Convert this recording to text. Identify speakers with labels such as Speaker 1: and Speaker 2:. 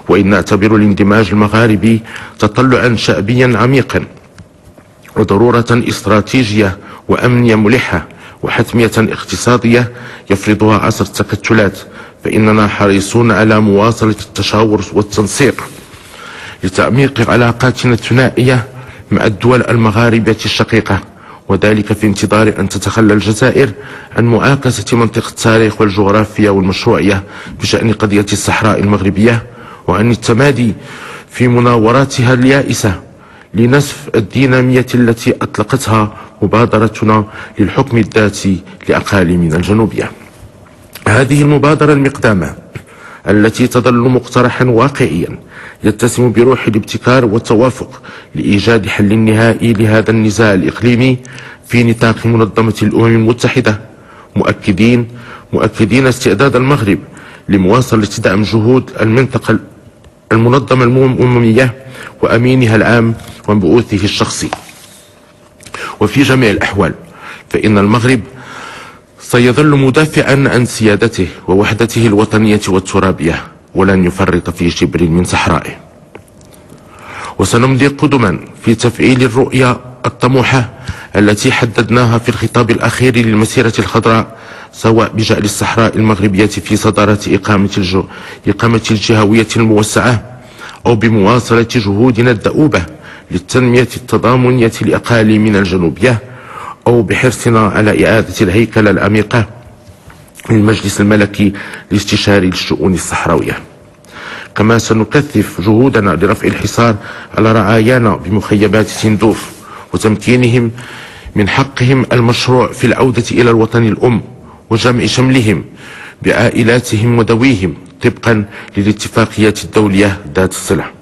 Speaker 1: وإن نعتبر الاندماج المغاربي تطلعا شعبيا عميقا وضرورة استراتيجية وأمنية ملحة وحتمية اقتصادية يفرضها عصر التكتلات، فإننا حريصون على مواصلة التشاور والتنسيق لتعميق علاقاتنا الثنائية مع الدول المغاربية الشقيقة، وذلك في انتظار أن تتخلى الجزائر عن معاكسة منطق التاريخ والجغرافيا والمشروعية بشأن قضية الصحراء المغربية، وعن التمادي في مناوراتها اليائسة لنسف الدينامية التي أطلقتها مبادرتنا للحكم الذاتي لأقاليمنا الجنوبية. هذه المبادرة المقدامة التي تظل مقترحا واقعيا يتسم بروح الابتكار والتوافق لإيجاد حل نهائي لهذا النزاع الإقليمي في نطاق منظمة الأمم المتحدة، مؤكدين استعداد المغرب لمواصلة دعم جهود المنظمة الأممية وأمينها العام وبعوثه الشخصي. وفي جميع الأحوال فإن المغرب سيظل مدافعا عن سيادته ووحدته الوطنية والترابية، ولن يفرط في شبر من صحرائه. وسنمضي قدما في تفعيل الرؤية الطموحة التي حددناها في الخطاب الأخير للمسيرة الخضراء، سواء بجعل الصحراء المغربية في صدارة إقامة الجهوية الموسعة، أو بمواصلة جهودنا الدؤوبة للتنمية التضامنية لأقاليمنا الجنوبية، أو بحرصنا على إعادة الهيكلة العميقة للمجلس الملكي الاستشاري للشؤون الصحراوية. كما سنكثف جهودنا لرفع الحصار على رعايانا بمخيمات تندوف وتمكينهم من حقهم المشروع في العودة إلى الوطن الأم وجمع شملهم بعائلاتهم وذويهم طبقا للاتفاقيات الدولية ذات الصلة.